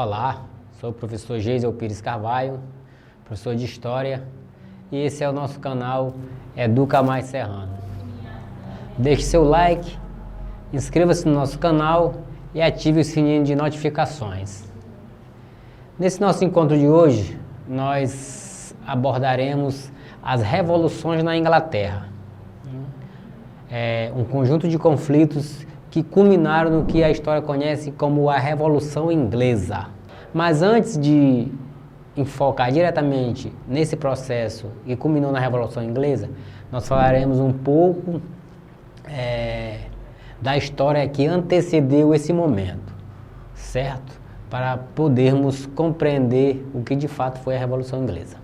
Olá, sou o professor Geisel Pires Carvalho, professor de História, e esse é o nosso canal Educa Mais Serrano. Deixe seu like, inscreva-se no nosso canal e ative o sininho de notificações. Nesse nosso encontro de hoje, nós abordaremos as revoluções na Inglaterra. Um conjunto de conflitos que culminaram no que a história conhece como a Revolução Inglesa. Mas antes de enfocar diretamente nesse processo que culminou na Revolução Inglesa, nós falaremos um pouco da história que antecedeu esse momento, certo? Para podermos compreender o que de fato foi a Revolução Inglesa.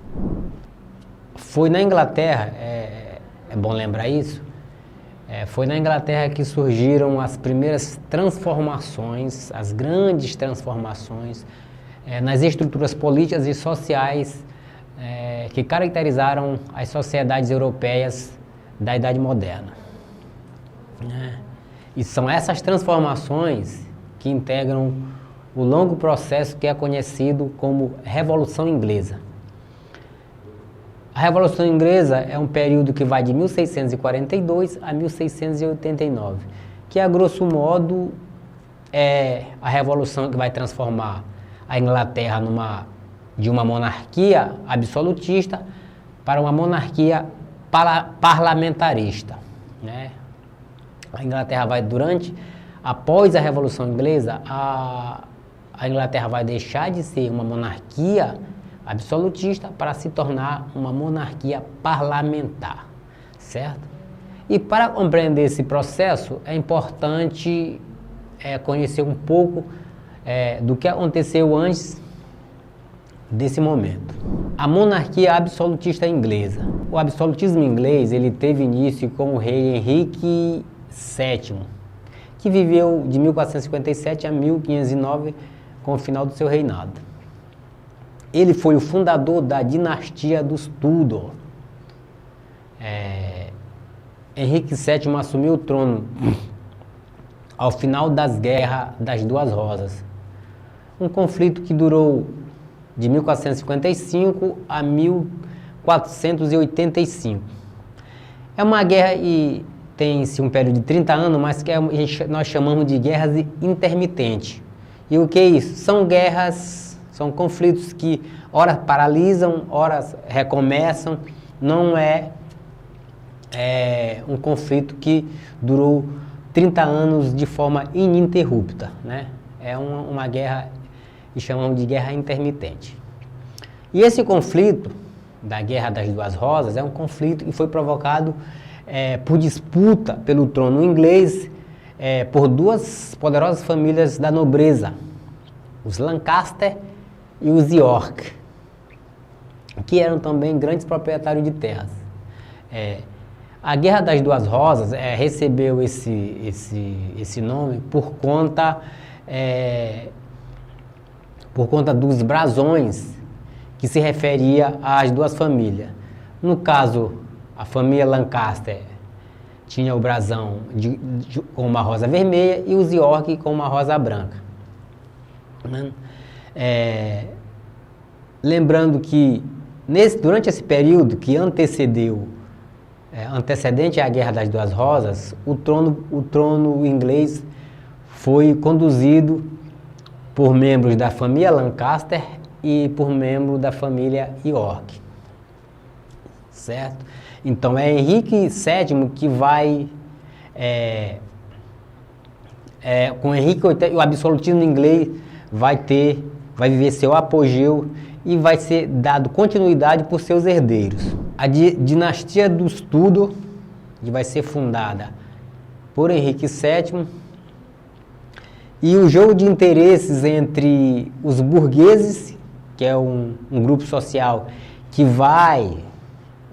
Foi na Inglaterra, é bom lembrar isso, foi na Inglaterra que surgiram as primeiras transformações, as grandes transformações nas estruturas políticas e sociais que caracterizaram as sociedades europeias da Idade Moderna. E são essas transformações que integram o longo processo que é conhecido como Revolução Inglesa. A Revolução Inglesa é um período que vai de 1642 a 1689, que a grosso modo é a revolução que vai transformar a Inglaterra de uma monarquia absolutista para uma monarquia parlamentarista, né? A Inglaterra vai após a Revolução Inglesa, a Inglaterra vai deixar de ser uma monarquia absolutista para se tornar uma monarquia parlamentar, certo? E para compreender esse processo é importante conhecer um pouco do que aconteceu antes desse momento. A monarquia absolutista inglesa. O absolutismo inglês ele teve início com o rei Henrique VII, que viveu de 1457 a 1509 com o final do seu reinado. Ele foi o fundador da dinastia dos Tudor. Henrique VII assumiu o trono ao final das Guerras das Duas Rosas, um conflito que durou de 1455 a 1485. É uma guerra e tem-se um período de 30 anos, mas que nós chamamos de guerras intermitentes. E o que é isso? São conflitos que ora paralisam, ora recomeçam, não é um conflito que durou 30 anos de forma ininterrupta, né? É uma guerra que chamamos de guerra intermitente. E esse conflito da Guerra das Duas Rosas é um conflito que foi provocado por disputa pelo trono inglês por duas poderosas famílias da nobreza, os Lancaster e os York, que eram também grandes proprietários de terras. A Guerra das Duas Rosas recebeu esse nome por conta dos brasões que se referia às duas famílias. No caso, a família Lancaster tinha o brasão com uma rosa vermelha e os York com uma rosa branca. Lembrando que durante esse período que antecedente à Guerra das Duas Rosas, o trono inglês foi conduzido por membros da família Lancaster e por membros da família York, certo? Então é Henrique VII que vai com Henrique VIII, o absolutismo inglês vai viver seu apogeu e vai ser dado continuidade por seus herdeiros. A dinastia dos Tudor, que vai ser fundada por Henrique VII, e o jogo de interesses entre os burgueses, que é um grupo social que vai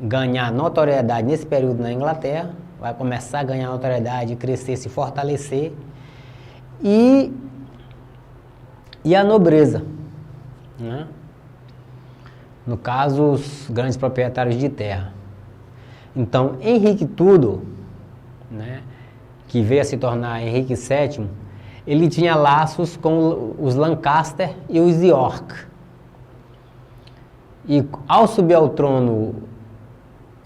ganhar notoriedade nesse período na Inglaterra, vai começar a ganhar notoriedade, crescer, se fortalecer, e a nobreza, né? No caso, os grandes proprietários de terra. Então, Henrique Tudor, né, que veio a se tornar Henrique VII, ele tinha laços com os Lancaster e os York. E ao subir ao trono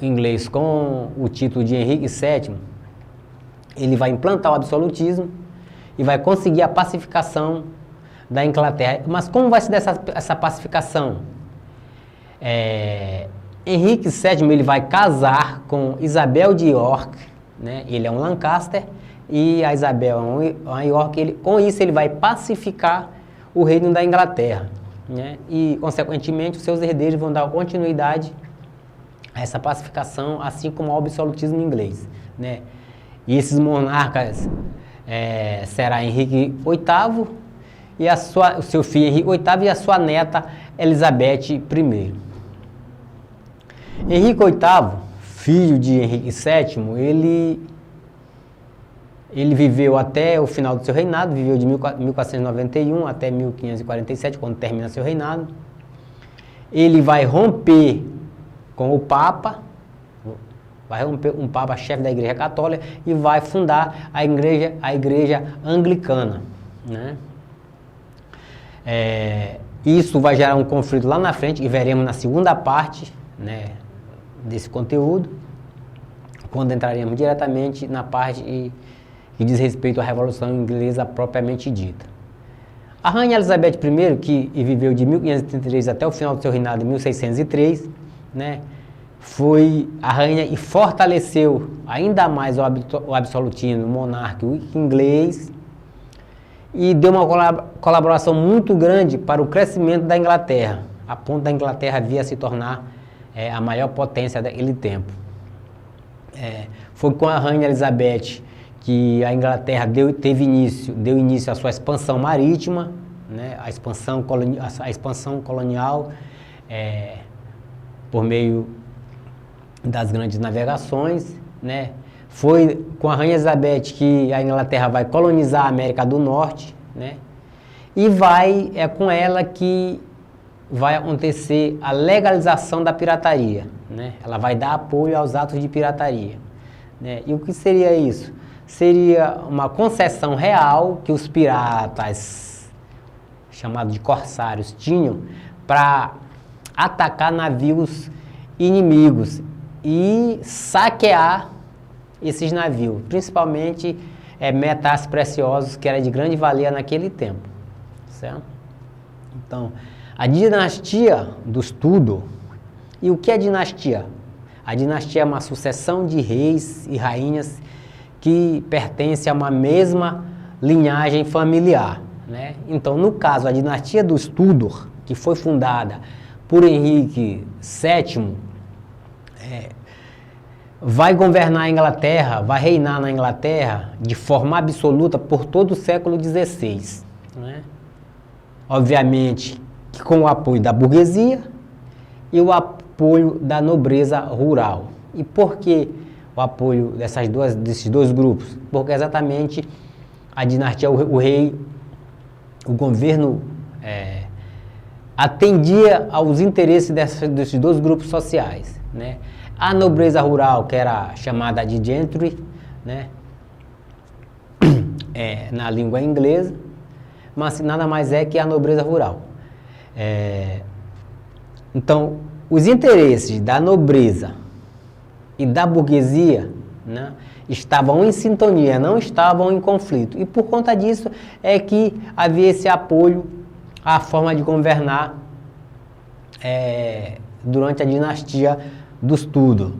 inglês com o título de Henrique VII, ele vai implantar o absolutismo e vai conseguir a pacificação da Inglaterra. Mas como vai se dar essa pacificação? Henrique VII ele vai casar com Isabel de York, né? Ele é um Lancaster e a Isabel é uma York. Com isso ele vai pacificar o reino da Inglaterra, né? E consequentemente os seus herdeiros vão dar continuidade a essa pacificação, assim como ao absolutismo inglês, né? E esses monarcas será Henrique VIII e o seu filho Henrique VIII e a sua neta Elizabeth I. Henrique VIII, filho de Henrique VII, ele viveu até o final do seu reinado, viveu de 1491 até 1547, quando termina seu reinado. Ele vai romper com o Papa, vai romper um Papa chefe da Igreja Católica e vai fundar a Igreja Anglicana, né? Isso vai gerar um conflito lá na frente e veremos na segunda parte, né, desse conteúdo, quando entraremos diretamente na parte que diz respeito à Revolução Inglesa propriamente dita. A Rainha Elizabeth I, que viveu de 1533 até o final do seu reinado em 1603, né, foi a rainha e fortaleceu ainda mais o absolutismo monárquico inglês e deu uma colaboração muito grande para o crescimento da Inglaterra, a ponto da Inglaterra vir a se tornar a maior potência daquele tempo. Foi com a Rainha Elizabeth que a Inglaterra deu início à sua expansão marítima, né, a expansão colonial por meio das grandes navegações, né? Foi com a Rainha Elizabeth que a Inglaterra vai colonizar a América do Norte, né? E é com ela que vai acontecer a legalização da pirataria, né? Ela vai dar apoio aos atos de pirataria, né? E o que seria isso? Seria uma concessão real que os piratas, chamados de corsários, tinham para atacar navios inimigos e saquear esses navios, principalmente metais preciosos que era de grande valia naquele tempo, certo? Então, a dinastia dos Tudor. E o que é dinastia? A dinastia é uma sucessão de reis e rainhas que pertencem a uma mesma linhagem familiar, né? Então, no caso, a dinastia dos Tudor, que foi fundada por Henrique VII, vai governar a Inglaterra, vai reinar na Inglaterra de forma absoluta por todo o século XVI, né? Obviamente que com o apoio da burguesia e o apoio da nobreza rural. E por que o apoio desses dois grupos? Porque exatamente a dinastia, o governo atendia aos interesses desses dois grupos sociais, né? A nobreza rural, que era chamada de gentry, né, na língua inglesa, mas nada mais é que a nobreza rural. Então, os interesses da nobreza e da burguesia, né, estavam em sintonia, não estavam em conflito. E por conta disso é que havia esse apoio à forma de governar durante a dinastia dos Tudor.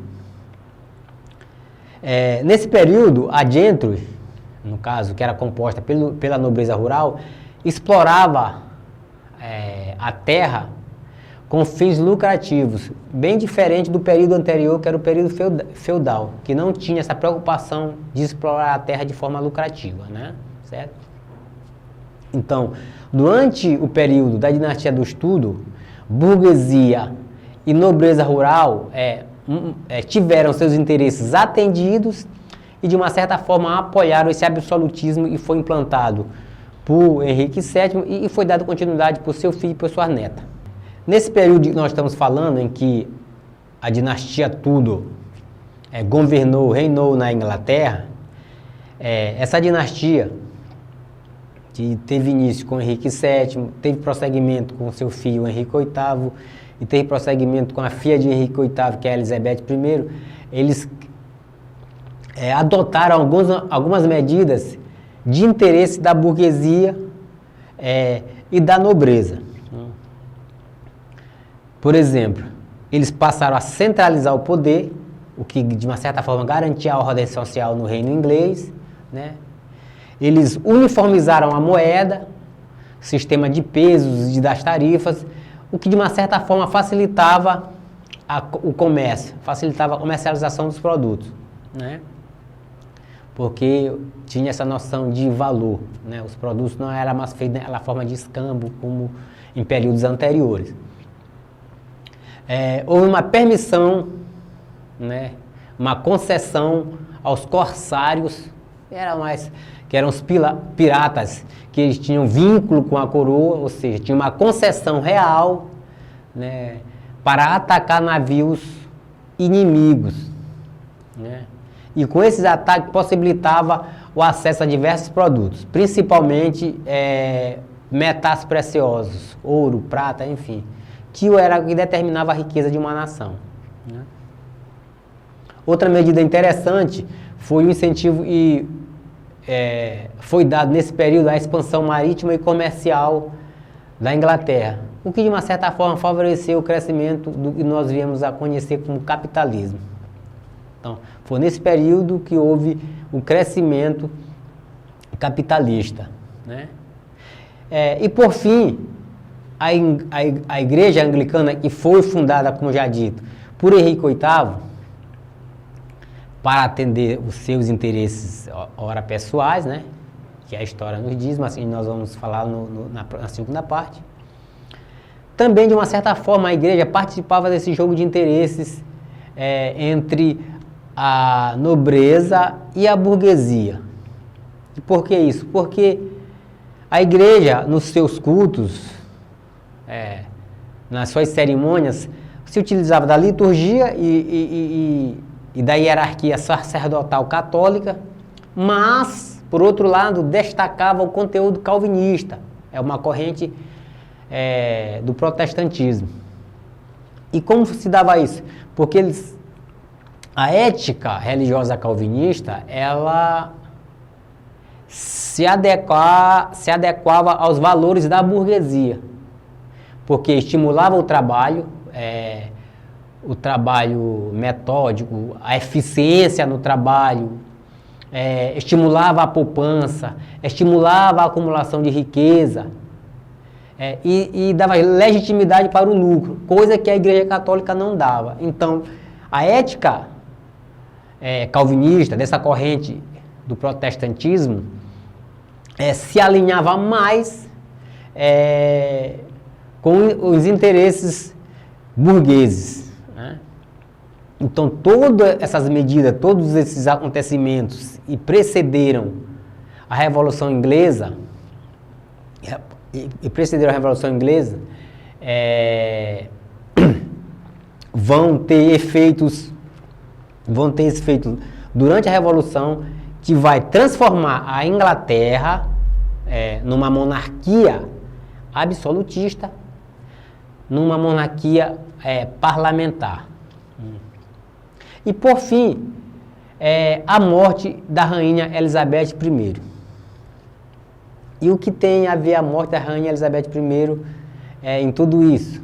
Nesse período, a gentry, no caso, que era composta pela nobreza rural, explorava a terra com fins lucrativos, bem diferente do período anterior, que era o período feudal, que não tinha essa preocupação de explorar a terra de forma lucrativa, né? Certo? Então, durante o período da dinastia dos Tudor, burguesia e nobreza rural tiveram seus interesses atendidos e, de uma certa forma, apoiaram esse absolutismo e foi implantado por Henrique VII e foi dado continuidade por seu filho e por sua neta. Nesse período que nós estamos falando, em que a dinastia Tudor reinou na Inglaterra, essa dinastia que teve início com Henrique VII, teve prosseguimento com seu filho Henrique VIII, e teve prosseguimento com a filha de Henrique VIII, que é Elizabeth I, eles adotaram algumas medidas de interesse da burguesia e da nobreza. Por exemplo, eles passaram a centralizar o poder, o que de uma certa forma garantia a ordem social no reino inglês, né? Eles uniformizaram a moeda, sistema de pesos e das tarifas, o que de uma certa forma facilitava o comércio, facilitava a comercialização dos produtos, né? Porque tinha essa noção de valor, né? Os produtos não eram mais feitos na forma de escambo como em períodos anteriores. Houve uma permissão, né? Uma concessão aos corsários, que eram os piratas, que eles tinham vínculo com a coroa, ou seja, tinha uma concessão real, né, para atacar navios inimigos, né? E com esses ataques possibilitava o acesso a diversos produtos, principalmente metais preciosos, ouro, prata, enfim, que era o que determinava a riqueza de uma nação, né? Outra medida interessante foi o incentivo foi dado nesse período à expansão marítima e comercial da Inglaterra, o que de uma certa forma favoreceu o crescimento do que nós viemos a conhecer como capitalismo. Então, foi nesse período que houve o crescimento capitalista, né? E por fim, a igreja anglicana, que foi fundada, como já dito, por Henrique VIII, para atender os seus interesses, ora pessoais, né, que a história nos diz, mas nós vamos falar na segunda parte. Também, de uma certa forma, a igreja participava desse jogo de interesses entre a nobreza e a burguesia. E por que isso? Porque a igreja, nos seus cultos, nas suas cerimônias, se utilizava da liturgia e da hierarquia sacerdotal católica, mas, por outro lado, destacava o conteúdo calvinista, uma corrente do protestantismo. E como se dava isso? Porque a ética religiosa calvinista, ela se adequava aos valores da burguesia, porque estimulava o trabalho metódico, a eficiência no trabalho, estimulava a poupança, estimulava a acumulação de riqueza, e dava legitimidade para o lucro, coisa que a Igreja Católica não dava. Então, a ética calvinista, dessa corrente do protestantismo, se alinhava mais com os interesses burgueses, né? Então, todas essas medidas, todos esses acontecimentos que precederam a Revolução Inglesa, vão ter efeitos durante a Revolução, que vai transformar a Inglaterra numa monarquia absolutista, numa monarquia parlamentar. E, por fim, a morte da rainha Elizabeth I. E o que tem a ver a morte da rainha Elizabeth I em tudo isso?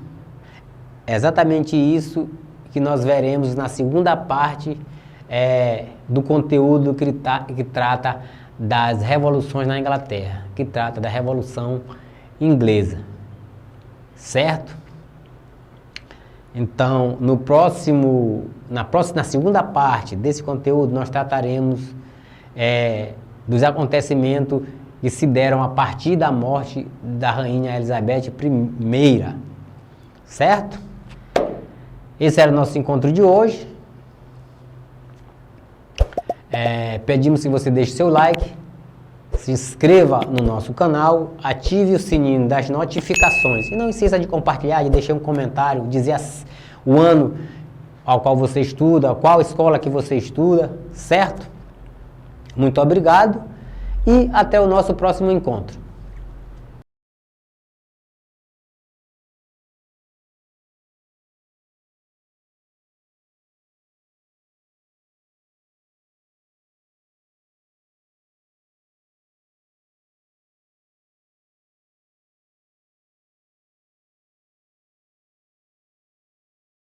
É exatamente isso que nós veremos na segunda parte do conteúdo que trata das revoluções na Inglaterra, que trata da Revolução Inglesa. Certo? Então, na segunda parte desse conteúdo, nós trataremos dos acontecimentos que se deram a partir da morte da rainha Elizabeth I. Certo? Esse era o nosso encontro de hoje. Pedimos que você deixe seu like, se inscreva no nosso canal, ative o sininho das notificações e não esqueça de compartilhar, de deixar um comentário, dizer o ano ao qual você estuda, qual escola que você estuda, certo? Muito obrigado e até o nosso próximo encontro.